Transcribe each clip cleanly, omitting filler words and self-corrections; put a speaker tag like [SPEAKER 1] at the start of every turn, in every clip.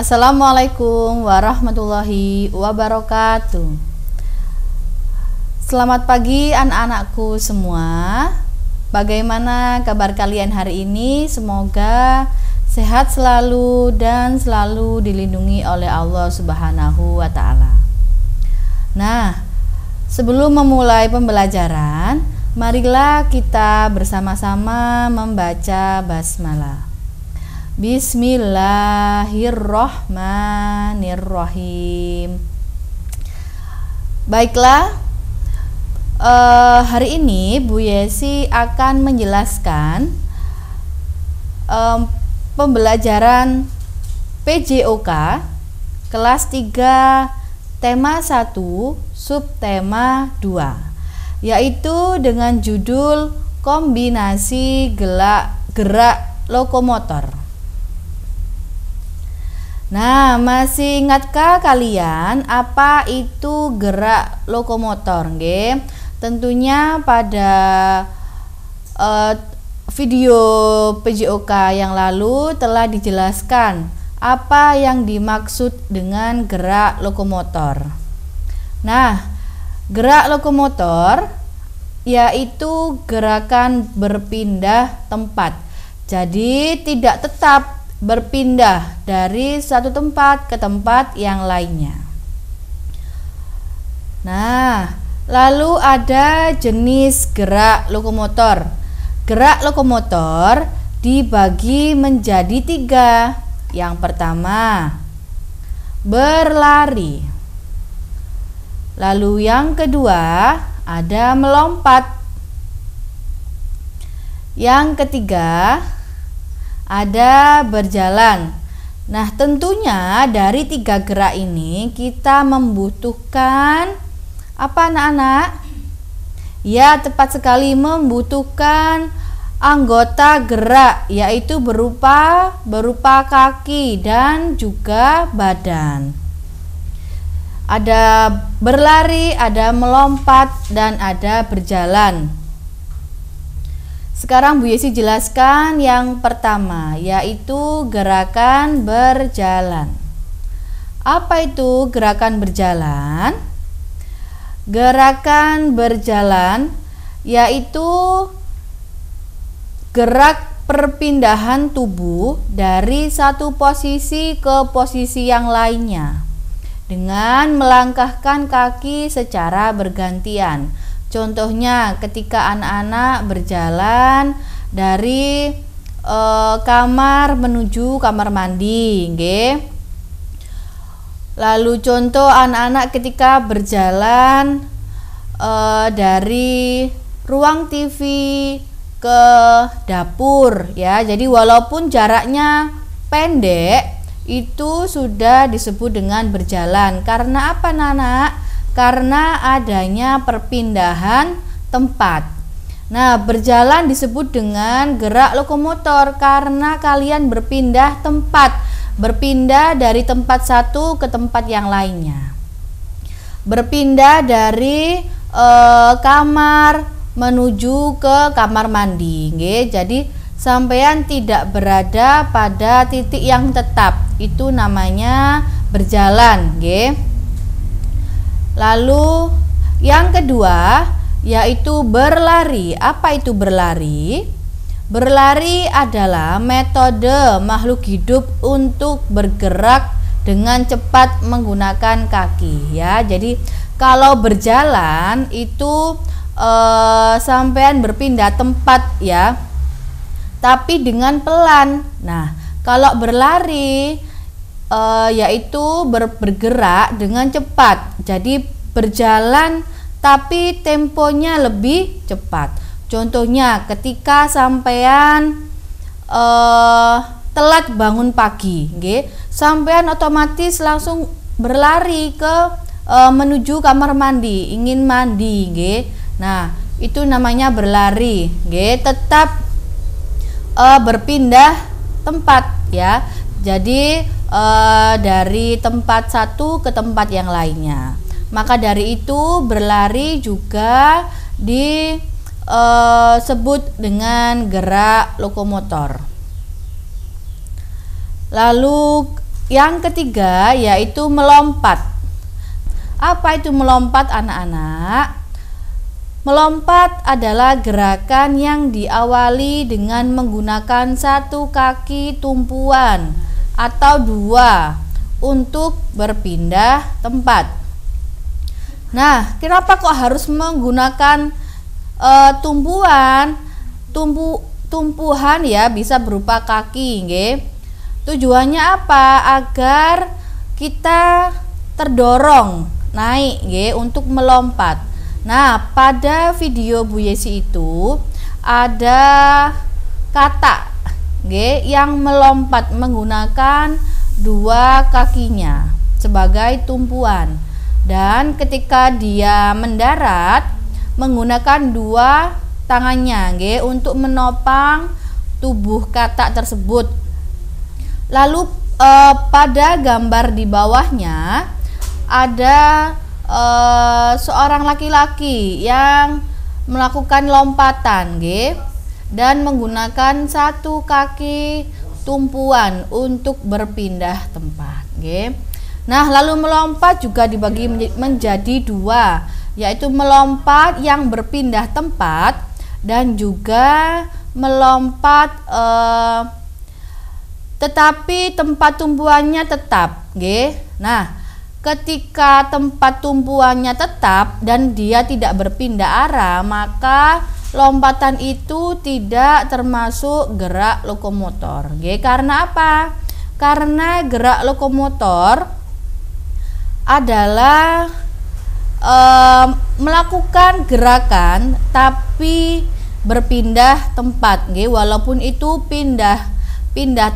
[SPEAKER 1] Assalamualaikum warahmatullahi wabarakatuh. Selamat pagi anak-anakku semua. Bagaimana kabar kalian hari ini? Semoga sehat selalu dan selalu dilindungi oleh Allah Subhanahu wa Ta'ala. Nah, sebelum memulai pembelajaran, marilah kita bersama-sama membaca basmalah. Bismillahirrohmanirrohim. Baiklah, hari ini Bu Yesi akan menjelaskan pembelajaran PJOK kelas 3 tema 1 subtema 2, yaitu dengan judul kombinasi gerak lokomotor. Nah, masih ingatkah kalian apa itu gerak lokomotor? Nggih. Tentunya pada video PJOK yang lalu telah dijelaskan apa yang dimaksud dengan gerak lokomotor. Nah, gerak lokomotor yaitu gerakan berpindah tempat. Jadi tidak tetap berpindah dari satu tempat ke tempat yang lainnya. Nah, lalu ada jenis gerak lokomotor. Gerak lokomotor dibagi menjadi 3. Yang pertama, berlari. Lalu yang kedua, ada melompat. Yang ketiga, ada berjalan. Nah, tentunya dari 3 gerak ini kita membutuhkan apa anak-anak? Ya, tepat sekali, membutuhkan anggota gerak, yaitu berupa kaki dan juga badan. Ada berlari, ada melompat, dan ada berjalan. Sekarang Bu Yesi jelaskan yang pertama, yaitu gerakan berjalan. Apa itu gerakan berjalan? Gerakan berjalan yaitu gerak perpindahan tubuh dari satu posisi ke posisi yang lainnya dengan melangkahkan kaki secara bergantian. Contohnya ketika anak-anak berjalan dari kamar menuju kamar mandi, nggih. Lalu contoh anak-anak ketika berjalan dari ruang TV ke dapur, ya. Jadi walaupun jaraknya pendek, itu sudah disebut dengan berjalan. Karena apa, Nana? Karena adanya perpindahan tempat. Nah, berjalan disebut dengan gerak lokomotor karena kalian berpindah tempat, berpindah dari tempat satu ke tempat yang lainnya. Berpindah dari kamar menuju ke kamar mandi, nggih. Jadi sampean tidak berada pada titik yang tetap. Itu namanya berjalan, nggih. Lalu yang kedua yaitu berlari. Apa itu berlari? Berlari adalah metode makhluk hidup untuk bergerak dengan cepat menggunakan kaki, ya. Jadi kalau berjalan itu sampean berpindah tempat, ya, tapi dengan pelan. Nah, kalau berlari yaitu bergerak dengan cepat. Jadi berjalan tapi temponya lebih cepat. Contohnya ketika sampean telat bangun pagi, nggih, sampean otomatis langsung berlari ke menuju kamar mandi, ingin mandi, nggih. Nah, itu namanya berlari, nggih, tetap berpindah tempat, ya. Jadi dari tempat satu ke tempat yang lainnya. Maka dari itu berlari juga disebut dengan gerak lokomotor. Lalu yang ketiga yaitu melompat. Apa itu melompat, anak-anak? Melompat adalah gerakan yang diawali dengan menggunakan satu kaki tumpuan atau dua untuk berpindah tempat. Nah, kenapa kok harus menggunakan tumpuhan ya, bisa berupa kaki, nggih. Tujuannya apa? Agar kita terdorong naik, nggih, untuk melompat. Nah, pada video Bu Yesi itu ada kata, nggih, yang melompat menggunakan dua kakinya sebagai tumpuan, dan ketika dia mendarat menggunakan dua tangannya, nggih, untuk menopang tubuh katak tersebut. Lalu pada gambar di bawahnya ada seorang laki-laki yang melakukan lompatan, nggih, dan menggunakan satu kaki tumpuan untuk berpindah tempat, nggih. Nah, lalu melompat juga dibagi menjadi dua, yaitu melompat yang berpindah tempat dan juga melompat tetapi tempat tumpuannya tetap, nggih. Nah, ketika tempat tumpuannya tetap dan dia tidak berpindah arah, maka lompatan itu tidak termasuk gerak lokomotor, nggih. Karena apa? Karena gerak lokomotor adalah melakukan gerakan tapi berpindah tempat, nggih, walaupun itu pindah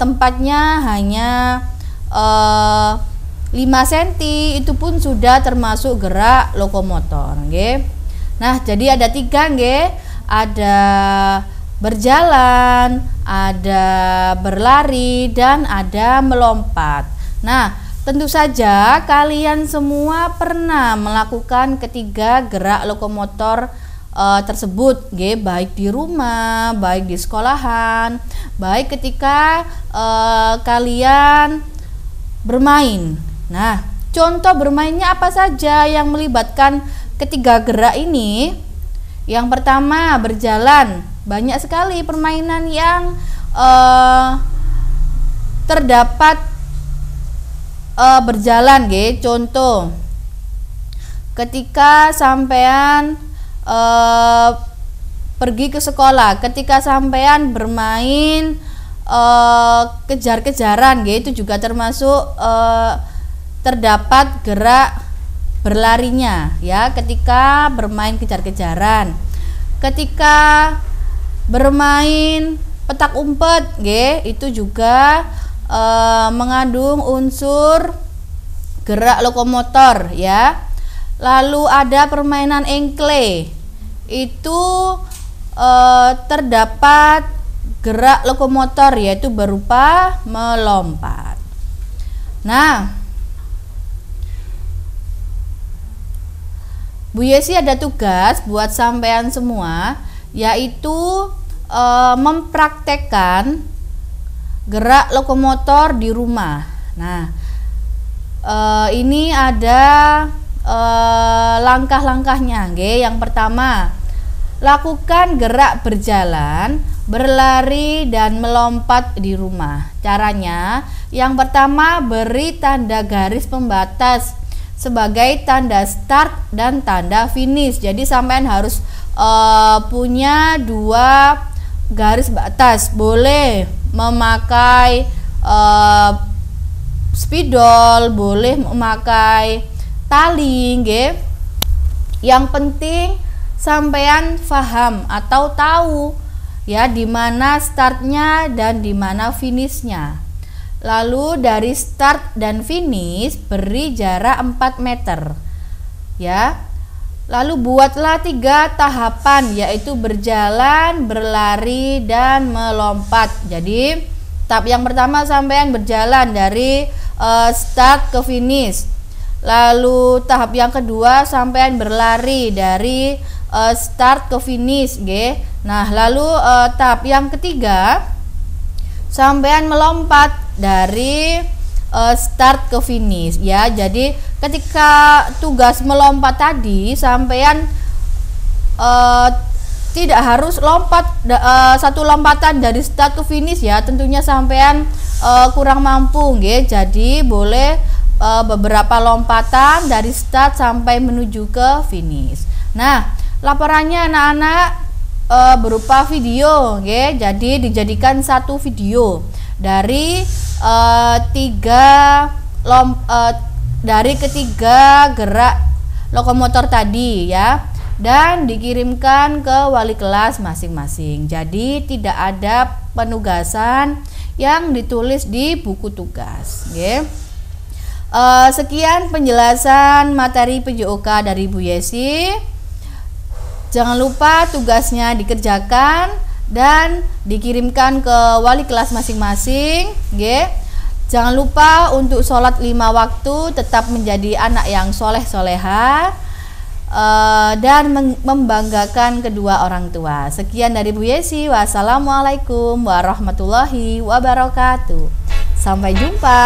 [SPEAKER 1] tempatnya hanya 5 cm, itu pun sudah termasuk gerak lokomotor, nggih. Nah, jadi ada 3, nggih. Ada berjalan, ada berlari, dan ada melompat. Nah, tentu saja kalian semua pernah melakukan ketiga gerak lokomotor tersebut, nggih, baik di rumah, baik di sekolahan, baik ketika kalian bermain. Nah, contoh bermainnya apa saja yang melibatkan ketiga gerak ini? Yang pertama, berjalan. Banyak sekali permainan yang terdapat berjalan, nggih. Contoh, ketika sampean pergi ke sekolah, ketika sampean bermain kejar-kejaran, itu juga termasuk terdapat gerak berlarinya, ya, ketika bermain kejar-kejaran. Ketika bermain petak umpet, itu juga mengandung unsur gerak lokomotor, ya. Lalu ada permainan engkle, itu terdapat gerak lokomotor, yaitu berupa melompat. Nah, Bu Yesi ada tugas buat sampean semua, yaitu mempraktekkan gerak lokomotor di rumah. Nah, ini ada langkah-langkahnya, nggih. Yang pertama, lakukan gerak berjalan, berlari, dan melompat di rumah. Caranya, yang pertama, beri tanda garis pembatas sebagai tanda start dan tanda finish. Jadi sampean harus punya dua garis batas. Boleh memakai spidol, boleh memakai tali, nggih. Yang penting sampean paham atau tahu, ya, di mana startnya dan di mana finishnya. Lalu dari start dan finish beri jarak 4 meter, ya. Lalu buatlah 3 tahapan, yaitu berjalan, berlari, dan melompat. Jadi tahap yang pertama sampean berjalan dari start ke finish. Lalu tahap yang kedua sampean berlari dari start ke finish, nggih. Nah, lalu tahap yang ketiga sampean melompat dari start ke finish ya. Jadi ketika tugas melompat tadi sampean tidak harus lompat satu lompatan dari start ke finish ya. Tentunya sampean kurang mampu nggih. Jadi boleh beberapa lompatan dari start sampai menuju ke finish. Nah, laporannya anak-anak berupa video, oke. Jadi dijadikan satu video dari dari ketiga gerak lokomotor tadi ya, dan dikirimkan ke wali kelas masing-masing. Jadi tidak ada penugasan yang ditulis di buku tugas, oke. Sekian penjelasan materi PJOK dari Bu Yesi. Jangan lupa tugasnya dikerjakan dan dikirimkan ke wali kelas masing-masing. Jangan lupa untuk sholat 5 waktu, tetap menjadi anak yang soleh-soleha dan membanggakan kedua orang tua. Sekian dari Bu Yesi. Wassalamualaikum warahmatullahi wabarakatuh. Sampai jumpa.